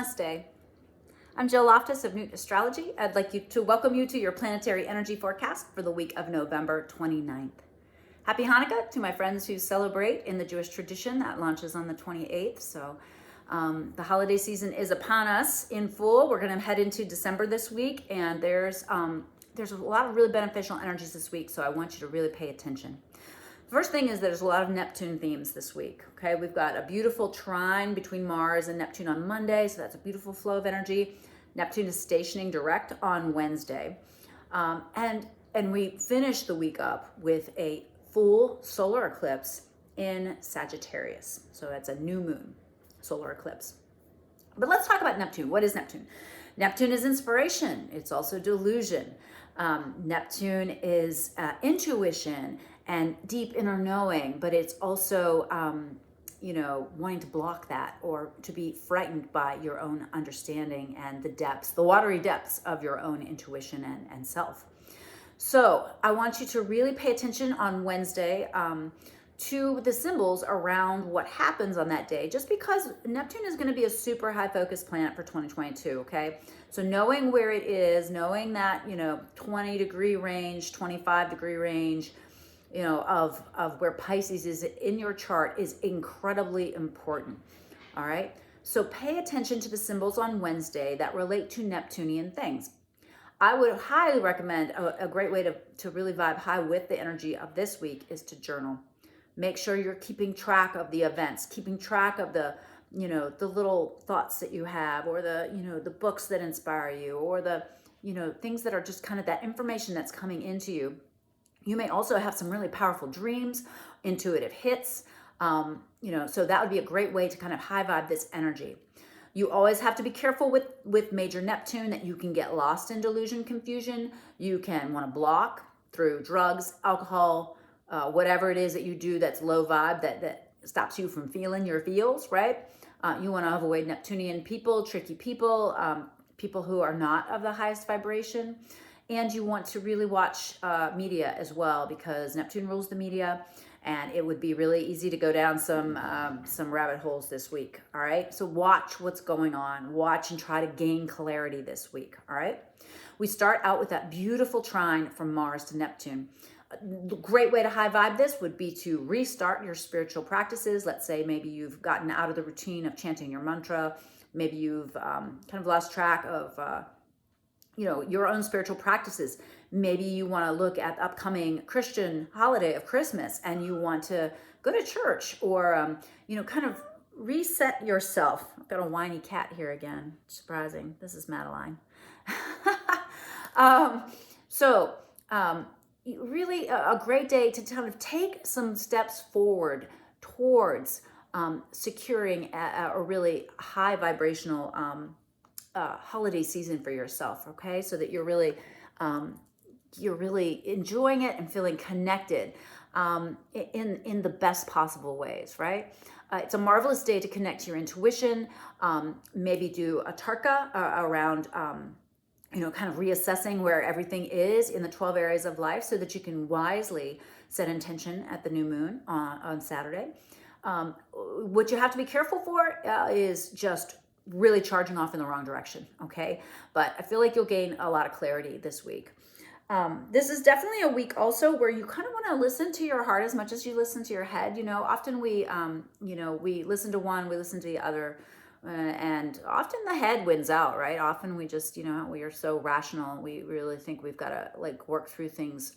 Namaste. I'm Jill Loftus of Newt Astrology. I'd like to welcome you to your Planetary Energy Forecast for the week of November 29th. Happy Hanukkah to my friends who celebrate in the Jewish tradition. That launches on the 28th. So the holiday season is upon us in full. We're going to head into December this week, and there's a lot of really beneficial energies this week, so I want you to really pay attention. First thing is there's a lot of Neptune themes this week, okay? We've got a beautiful trine between Mars and Neptune on Monday, so that's a beautiful flow of energy. Neptune is stationing direct on Wednesday. And we finish the week up with a full solar eclipse in Sagittarius. So that's a new moon solar eclipse. But let's talk about Neptune. What is Neptune? Neptune is inspiration. It's also delusion. Neptune is intuition and deep inner knowing, but it's also, wanting to block that or to be frightened by your own understanding and the depths, the watery depths of your own intuition and self. So I want you to really pay attention on Wednesday to the symbols around what happens on that day, just because Neptune is going to be a super high focus planet for 2022, okay? So knowing where it is, knowing that, 20 degree range, 25 degree range, of where Pisces is in your chart is incredibly important, all right? So pay attention to the symbols on Wednesday that relate to Neptunian things. I would highly recommend a great way to really vibe high with the energy of this week is to journal. Make sure you're keeping track of the events, keeping track of the little thoughts that you have, or the books that inspire you, or the, things that are just kind of that information that's coming into you. You may also have some really powerful dreams, intuitive hits, so that would be a great way to kind of high vibe this energy. You always have to be careful with major Neptune that you can get lost in delusion, confusion. You can want to block through drugs, alcohol, whatever it is that you do that's low vibe that stops you from feeling your feels, right? You want to avoid Neptunian people, tricky people, people who are not of the highest vibration. And you want to really watch media as well, because Neptune rules the media, and it would be really easy to go down some rabbit holes this week, all right? So watch what's going on. Watch and try to gain clarity this week, all right? We start out with that beautiful trine from Mars to Neptune. A great way to high vibe this would be to restart your spiritual practices. Let's say maybe you've gotten out of the routine of chanting your mantra. Maybe you've kind of lost track of your own spiritual practices. Maybe you want to look at the upcoming Christian holiday of Christmas and you want to go to church or, kind of reset yourself. I've got a whiny cat here again. Surprising. This is Madeline. Really a great day to kind of take some steps forward towards securing a really high vibrational holiday season for yourself, okay? So that you're really enjoying it and feeling connected in the best possible ways, right? It's a marvelous day to connect to your intuition, maybe do a tarka around kind of reassessing where everything is in the 12 areas of life so that you can wisely set intention at the new moon on Saturday. What you have to be careful for is just really charging off in the wrong direction, okay? But I feel like you'll gain a lot of clarity this week. This is definitely a week also where you kind of want to listen to your heart as much as you listen to your head. Often we listen to one, we listen to the other, and often the head wins out, right? Often we just, we are so rational. We really think we've got to work through things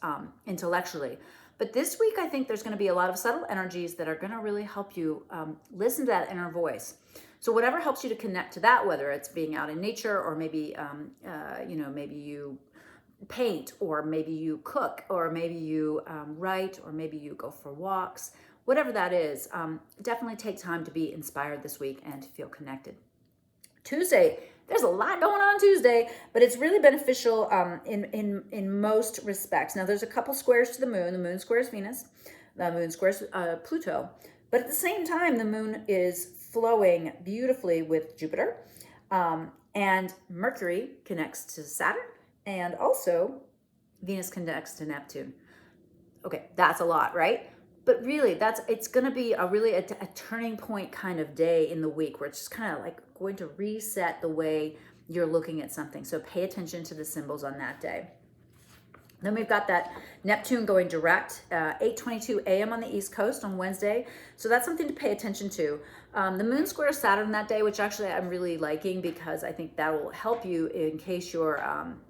intellectually. But this week, I think there's going to be a lot of subtle energies that are going to really help you listen to that inner voice. So whatever helps you to connect to that, whether it's being out in nature or maybe, maybe you paint, or maybe you cook, or maybe you write, or maybe you go for walks, whatever that is, definitely take time to be inspired this week and to feel connected. Tuesday, there's a lot going on Tuesday, but it's really beneficial in most respects. Now, there's a couple squares to the moon. The moon squares Venus, the moon squares Pluto, but at the same time, the moon is flowing beautifully with Jupiter, and Mercury connects to Saturn, and also Venus connects to Neptune. Okay, that's a lot, right? but really it's going to be a turning point kind of day in the week where it's just kind of like going to reset the way you're looking at something. So pay attention to the symbols on that day. Then we've got that Neptune going direct, 8:22 a.m. on the East Coast on Wednesday. So that's something to pay attention to. The moon squares Saturn that day, which actually I'm really liking because I think that will help you in case you're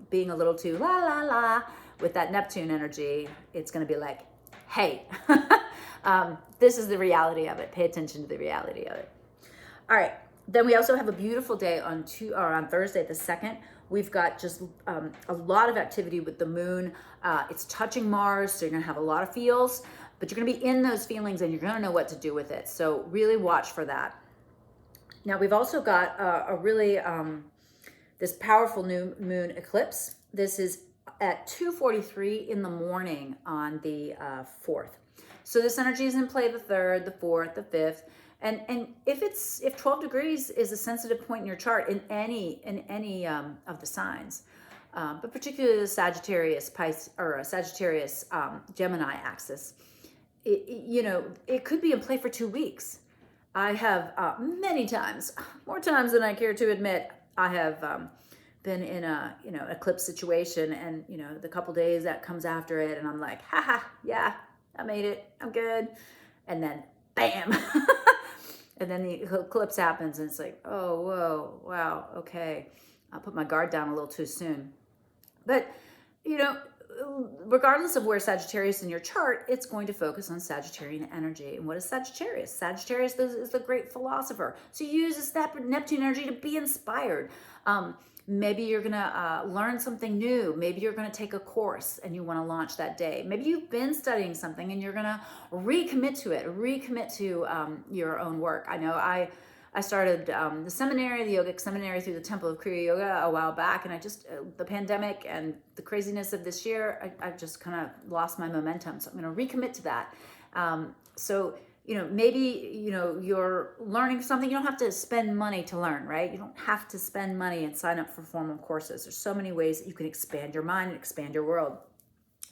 being a little too la la la with that Neptune energy. It's going to be like, hey, this is the reality of it. Pay attention to the reality of it. All right. Then we also have a beautiful day on Thursday, the 2nd. We've got just a lot of activity with the moon. It's touching Mars, so you're going to have a lot of feels, but you're going to be in those feelings and you're going to know what to do with it. So really watch for that. Now we've also got a really this powerful new moon eclipse. This is at 2:43 in the morning on the 4th. So this energy is in play the 3rd, the 4th, the 5th. And if 12 degrees is a sensitive point in your chart in any of the signs, but particularly the Sagittarius Sagittarius Gemini axis, it could be in play for 2 weeks. I have many times, more times than I care to admit, I have been in a eclipse situation, and the couple days that comes after it, and I'm like, haha, yeah, I made it, I'm good, and then bam. And then the eclipse happens and it's like, oh, whoa, wow, okay. I'll put my guard down a little too soon. But, regardless of where Sagittarius in your chart, it's going to focus on Sagittarian energy. And what is Sagittarius? Sagittarius is the great philosopher. So you use this Neptune energy to be inspired. Maybe you're going to learn something new. Maybe you're going to take a course and you want to launch that day. Maybe you've been studying something and you're going to recommit to your own work. I know I started the seminary, the yogic seminary through the Temple of Kriya Yoga a while back, and I just, the pandemic and the craziness of this year, I've just kind of lost my momentum. So I'm going to recommit to that. Maybe, you're learning something. You don't have to spend money to learn, right? You don't have to spend money and sign up for formal courses. There's so many ways that you can expand your mind and expand your world.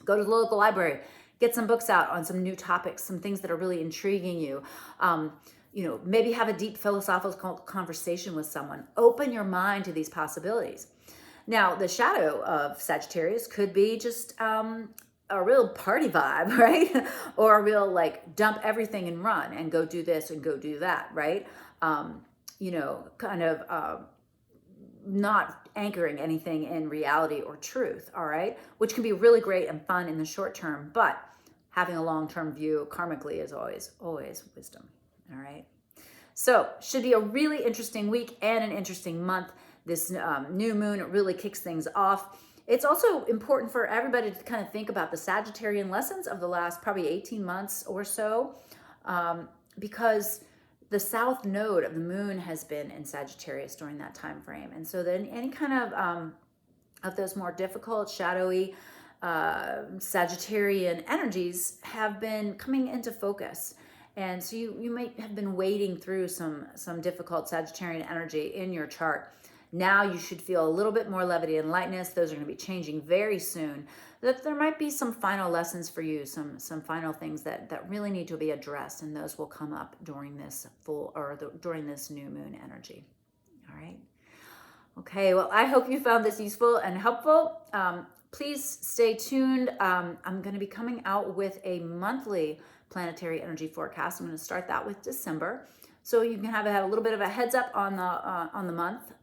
Go to the local library, get some books out on some new topics, some things that are really intriguing you. Maybe have a deep philosophical conversation with someone. Open your mind to these possibilities. Now, the shadow of Sagittarius could be just a real party vibe, right? Or a real dump everything and run and go do this and go do that, right? Not anchoring anything in reality or truth, all right? Which can be really great and fun in the short term, but having a long-term view karmically is always wisdom, all right? So should be a really interesting week and an interesting month. This new moon, it really kicks things off. It's also important for everybody to kind of think about the Sagittarian lessons of the last probably 18 months or so, because the south node of the moon has been in Sagittarius during that time frame. And so then any kind of those more difficult, shadowy Sagittarian energies have been coming into focus. And so you might have been wading through some difficult Sagittarian energy in your chart. Now you should feel a little bit more levity and lightness. Those are going to be changing very soon. That there might be some final lessons for you, some final things that really need to be addressed, and those will come up during this during this new moon energy. All right. Okay. Well, I hope you found this useful and helpful. Please stay tuned. I'm going to be coming out with a monthly planetary energy forecast. I'm going to start that with December. So you can have a little bit of a heads up on the month.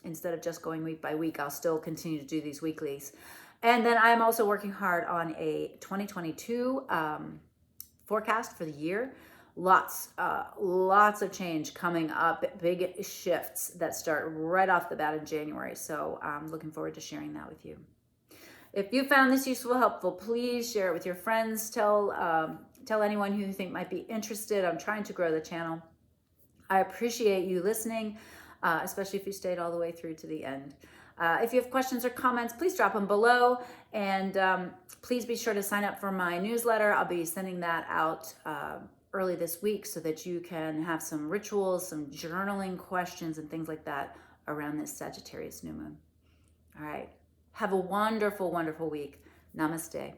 Instead of just going week by week, I'll still continue to do these weeklies. And then I'm also working hard on a 2022 forecast for the year. Lots of change coming up, big shifts that start right off the bat in January. So I'm looking forward to sharing that with you. If you found this useful, helpful, please share it with your friends. Tell anyone who you think might be interested. I'm trying to grow the channel. I appreciate you listening, especially if you stayed all the way through to the end. If you have questions or comments, please drop them below. And please be sure to sign up for my newsletter. I'll be sending that out early this week so that you can have some rituals, some journaling questions and things like that around this Sagittarius new moon. All right. Have a wonderful, wonderful week. Namaste.